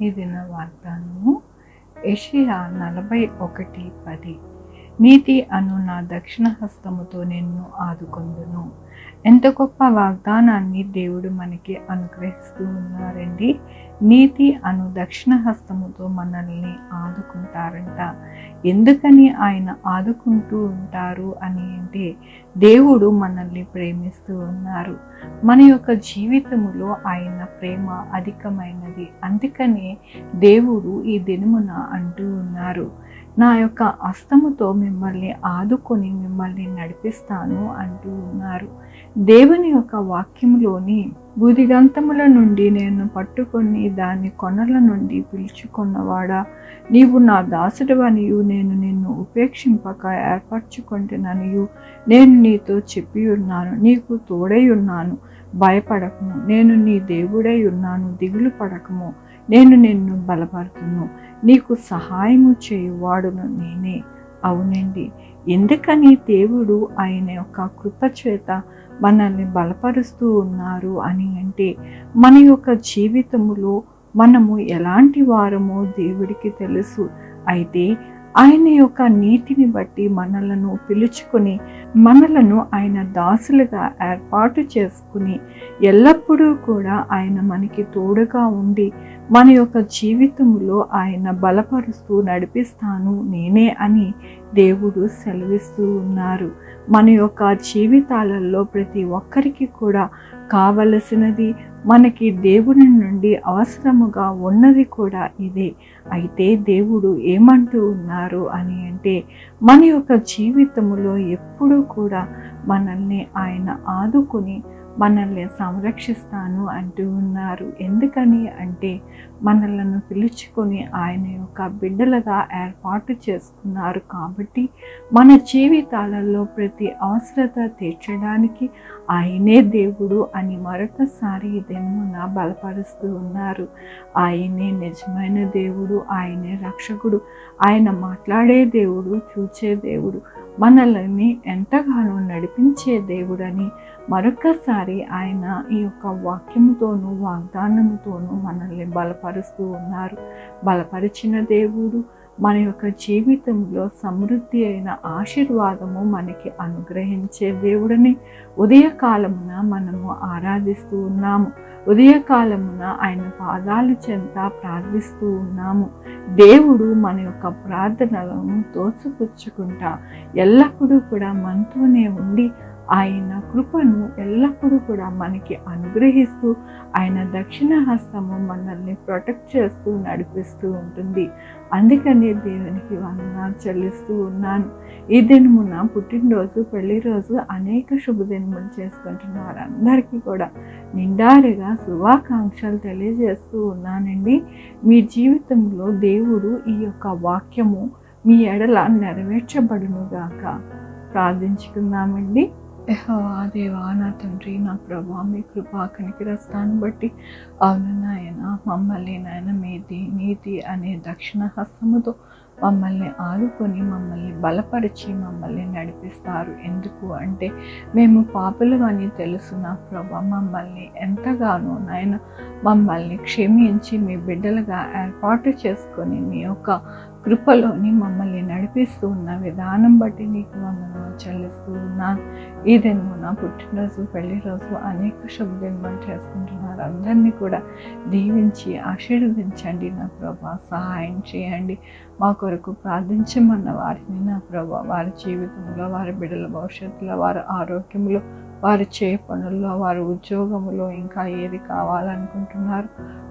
ఈ దిన వాగ్దానము యెషయా 41:10. నీతి అను నా దక్షిణ హస్తముతో నిన్ను ఆదుకొందును. ఎంత గొప్ప వాగ్దానాన్ని దేవుడు మనకి అనుగ్రహిస్తూ ఉన్నారండి. నీతి అను దక్షిణ హస్తముతో మనల్ని ఆదుకుంటారంట. ఎందుకని ఆయన ఆదుకుంటూ ఉంటారు అని అంటే, దేవుడు మనల్ని ప్రేమిస్తూ ఉన్నారు. మన యొక్క జీవితములో ఆయన ప్రేమ అధికమైనది. అందుకనే దేవుడు ఈ దినమున అంటూ ఉన్నారు, నా యొక్క హస్తముతో మిమ్మల్ని ఆదుకొని మిమ్మల్ని నడిపిస్తాను అంటూ ఉన్నారు. దేవుని యొక్క వాక్యములోని బూదిగంతముల నుండి నేను పట్టుకొని దాని కొనల నుండి పిలుచుకున్నవాడా, నీవు నా దాసుడవనియు నేను నిన్ను ఉపేక్షింపక ఏర్పరచుకొంటిననియు నేను నీతో చెప్పి ఉన్నాను. నీకు తోడై ఉన్నాను, భయపడకము. నేను నీ దేవుడై ఉన్నాను, దిగులు పడకము. నేను నిన్ను బలపరుతును, నీకు సహాయము చేయువాడును నేనే. అవునండి, ఎందుకని దేవుడు ఆయన యొక్క కృప చేత మనల్ని బలపరుస్తూ ఉన్నారు అని అంటే, మన యొక్క జీవితములో మనము ఎలాంటి వారమో దేవుడికి తెలుసు. అయితే ఆయన యొక్క నీతిని బట్టి మనలను పిలుచుకొని మనలను ఆయన దాసులుగా ఏర్పాటు చేసుకుని ఎల్లప్పుడూ కూడా ఆయన మనకి తోడుగా ఉండి మన యొక్క జీవితంలో ఆయన బలపరుస్తూ నడిపిస్తాను నేనే అని దేవుడు సెలవిస్తూ ఉన్నారు. మన యొక్క జీవితాలలో ప్రతి ఒక్కరికి కూడా కావలసినది, మనకి దేవుని నుండి అవసరముగా ఉన్నది కూడా ఇదే. అయితే దేవుడు ఏమంటూ ఉన్నారు అని అంటే, మన యొక్క జీవితములో ఎప్పుడూ కూడా మనల్ని ఆయన ఆదుకుని మనల్ని సంరక్షిస్తాను అంటూ ఉన్నారు. ఎందుకని అంటే, మనలను పిలుచుకొని ఆయన యొక్క బిడ్డలుగా ఏర్పాటు చేసుకున్నారు కాబట్టి మన జీవితాలలో ప్రతి అవసరత తీర్చడానికి ఆయనే దేవుడు అని మరొకసారి దినమున బలపరుస్తూ ఉన్నారు. ఆయనే నిజమైన దేవుడు, ఆయనే రక్షకుడు, ఆయన మాట్లాడే దేవుడు, చూచే దేవుడు, మనల్ని ఎంతగానో నడిపించే దేవుడని మరొకసారి ఆయన ఈ యొక్క వాక్యముతోనూ వాగ్దానముతోనూ మనల్ని బలపరుస్తూ ఉన్నారు. బలపరిచిన దేవుడు మన యొక్క జీవితంలో సమృద్ధి అయిన ఆశీర్వాదము మనకి అనుగ్రహించే దేవుడని ఉదయకాలమున మనము ఆరాధిస్తూ ఉన్నాము. ఉదయకాలమున ఆయన పాదాల చెంత ప్రార్థిస్తూ ఉన్నాము. దేవుడు మన యొక్క ప్రార్థనలను తోసిపుచ్చుకుంటా ఎల్లప్పుడూ కూడా మనతోనే ఉండి ఆయన కృపను ఎల్లప్పుడూ కూడా మనకి అనుగ్రహిస్తూ ఆయన దక్షిణ హస్తము మనల్ని ప్రొటెక్ట్ చేస్తూ నడిపిస్తూ ఉంటుంది. అందుకని దేవునికి వందనాలు చెల్లిస్తూ ఉన్నాను. ఈ దినమున పుట్టినరోజు, పెళ్లి రోజు, అనేక శుభదినములు చేసుకుంటున్న వారందరికీ కూడా నిండారుగా శుభాకాంక్షలు తెలియజేస్తూ ఉన్నానండి. మీ జీవితంలో దేవుడు ఈ యొక్క వాక్యము మీ ఎడల నెరవేర్చబడునుగాక. ప్రార్థించుకుందామండి. యెహోవా దేవా, నా తండ్రి, నా ప్రభా, మీ కృపా కనికరస్తాన్ని బట్టి అవును నాయన, మమ్మల్ని నాయన మీది నీతి అనే దక్షిణ హస్తముతో మమ్మల్ని ఆదుకొని మమ్మల్ని బలపరిచి మమ్మల్ని నడిపిస్తారు. ఎందుకు అంటే, మేము పాపులు అని తెలుసు నా ప్రభా. మమ్మల్ని ఎంతగానో నాయన మమ్మల్ని క్షమించి మీ బిడ్డలుగా ఏర్పాటు చేసుకొని మీ యొక్క కృపలోని మమ్మల్ని నడిపిస్తూ ఉన్న విధానం బట్టి నీకు వందనాలు చెల్లిస్తూ ఉన్నాను. ఈ దినమున పుట్టినరోజు, పెళ్లి రోజు, అనేక శుభదినములు చేసుకుంటున్నారు అందరినీ కూడా దీవించి ఆశీర్వదించండి నా ప్రభా. సహాయం చేయండి. మా కొరకు ప్రార్థించమన్న వారిని నా ప్రభా, వారి జీవితంలో, వారి బిడ్డల భవిష్యత్తులో, వారి ఆరోగ్యంలో, వారు చే పనుల్లో, వారి ఉద్యోగంలో ఇంకా ఏది కావాలనుకుంటున్నారు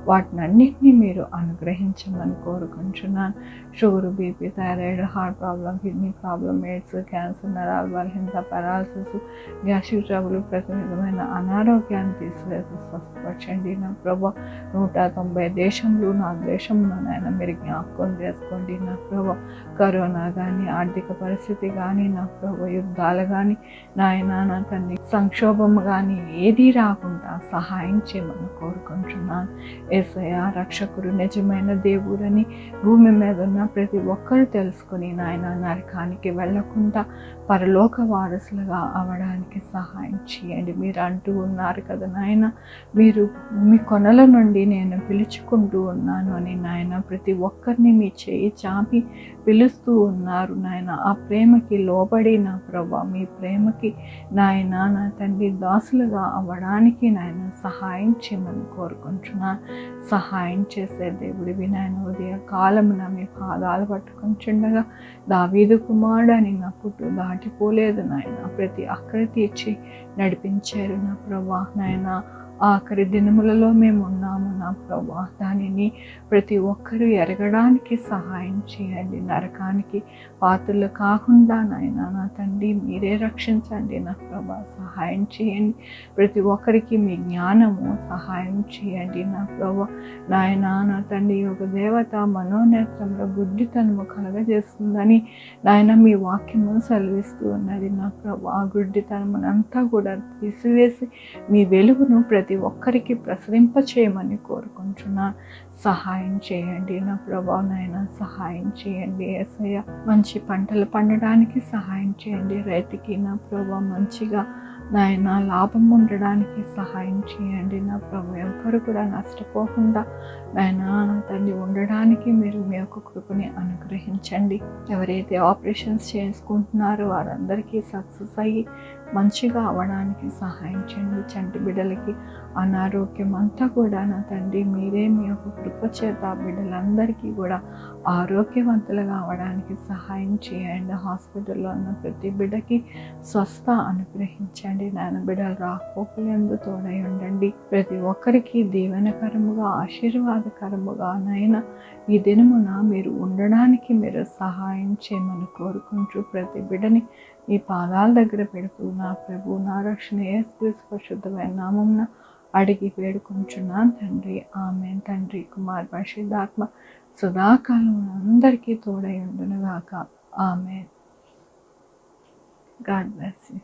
వాటిని అన్నింటినీ మీరు అనుగ్రహించమని కోరుకుంటున్నాను. Sugar, BP, thyroid, heart problem, kidney problem, AIDS, cancer, నరాల బలహీనత, పారాలసిస్, గ్యాస్ట్రిక్ ట్రబుల్, ప్రతి విధమైన అనారోగ్యాన్ని తీసివేసి స్వస్థపరచండి నా ప్రభా. 190 దేశంలో నా దేశంలో నాయన మీరు జ్ఞాపకం చేసుకోండి నా ప్రభా. కరోనా కానీ, ఆర్థిక పరిస్థితి కానీ నా ప్రభా, యుద్ధాలు కానీ నాయన నా తండ్రి సంక్షోభము కానీ ఏదీ రాకుండా సహాయం చేయమని కోరుకుంటున్నాను. యేసయ్య రక్షకుడు నిజమైన దేవుడని భూమి మీద ఉన్న ప్రతి ఒక్కరు తెలుసుకుని నాయన నరకానికి వెళ్ళకుండా పరలోక వారసులుగా అవడానికి సహాయం చేయండి. మీరు అంటూ ఉన్నారు కదా నాయన, మీరు మీ కొనల నుండి నేను పిలుచుకుంటూ ఉన్నాను అని నాయన, ప్రతి ఒక్కరిని మీ చేయి చాపి పిలుస్తూ ఉన్నారు నాయన. ఆ ప్రేమకి లోబడి నా ప్రభా, మీ ప్రేమకి నాయన నా తండ్రి దాసులుగా అవ్వడానికి నాయన సహాయం చేయమని కోరుకుంటున్నాను. సహాయం చేసే దేవుడివి నాయన, ఉదయ కాలమున మీ పాదాలు పట్టుకుంటుండగా దావీదు కుమారుడని నా పుట్టు దాటిపోలేదు నాయన. ప్రతి అక్కడి తీర్చి నడిపించారు నా ప్రభా నాయన. ఆఖరి దినములలో మేము ఉన్నాము నా ప్రభా, దానిని ప్రతి ఒక్కరూ ఎరగడానికి సహాయం చేయండి. నరకానికి పాత్రలు కాకుండా నాయన నా తండ్రి మీరే రక్షించండి నా ప్రభా, సహాయం చేయండి. ప్రతి ఒక్కరికి మీ జ్ఞానము సహాయం చేయండి నా ప్రభా నాయన. నా తండ్రి ఒక దేవత మనోనేత్రంలో గుడ్డితనము కలగజేస్తుందని నాయన మీ వాక్యము సెలవిస్తూ ఉన్నది నా ప్రభా. ఆ గుడ్డితనమునంతా కూడా తీసివేసి మీ వెలుగును ప్రతి ఒక్కరికి ప్రసరింప చేయమని కోరుకుంటున్నా. సహాయం చేయండి నా ప్రభా నాయన, సహాయం చేయండి యేసయ్య. మంచి పంటలు పండడానికి సహాయం చేయండి రైతుకి నా ప్రభా. మంచిగా నాయన లాభం ఉండడానికి సహాయం చేయండి నా ప్రభు. ఎవ్వరు కూడా నష్టపోకుండా నాయన నా తండ్రి ఉండడానికి మీరు మీ యొక్క కృపని అనుగ్రహించండి. ఎవరైతే ఆపరేషన్స్ చేసుకుంటున్నారో వారందరికీ సక్సెస్ అయ్యి మంచిగా అవ్వడానికి సహాయం చేయండి. చంటి బిడ్డలకి అనారోగ్యం అంతా కూడా నా తండ్రి మీరే మీ యొక్క కృప చేత బిడ్డలందరికీ కూడా ఆరోగ్యవంతులుగా అవ్వడానికి సహాయం చేయండి. హాస్పిటల్లో ఉన్న ప్రతి బిడ్డకి స్వస్థ అనుగ్రహించండి నాయన. బిడ్డలు రాకపోకలందు తోడై ఉండండి. ప్రతి ఒక్కరికి దీవెనకరముగా ఆశీర్వాదకరముగా నాయన ఈ దినమున మీరు ఉండడానికి మీరు సహాయం చేయమని కోరుకుంటూ ప్రతి బిడ్డని ఈ పాదాల దగ్గర పెడుతూ నా ప్రభు నా రక్షణ యేసుక్రీస్తు పరిశుద్ధమైన నామమున అడిగి వేడుకుంటున్నాను తండ్రి. ఆమేన్. తండ్రి కుమార్ పరిశుద్ధాత్మ సదాకాలం అందరికీ తోడై ఉండునుగాక. ఆమేన్. God bless you.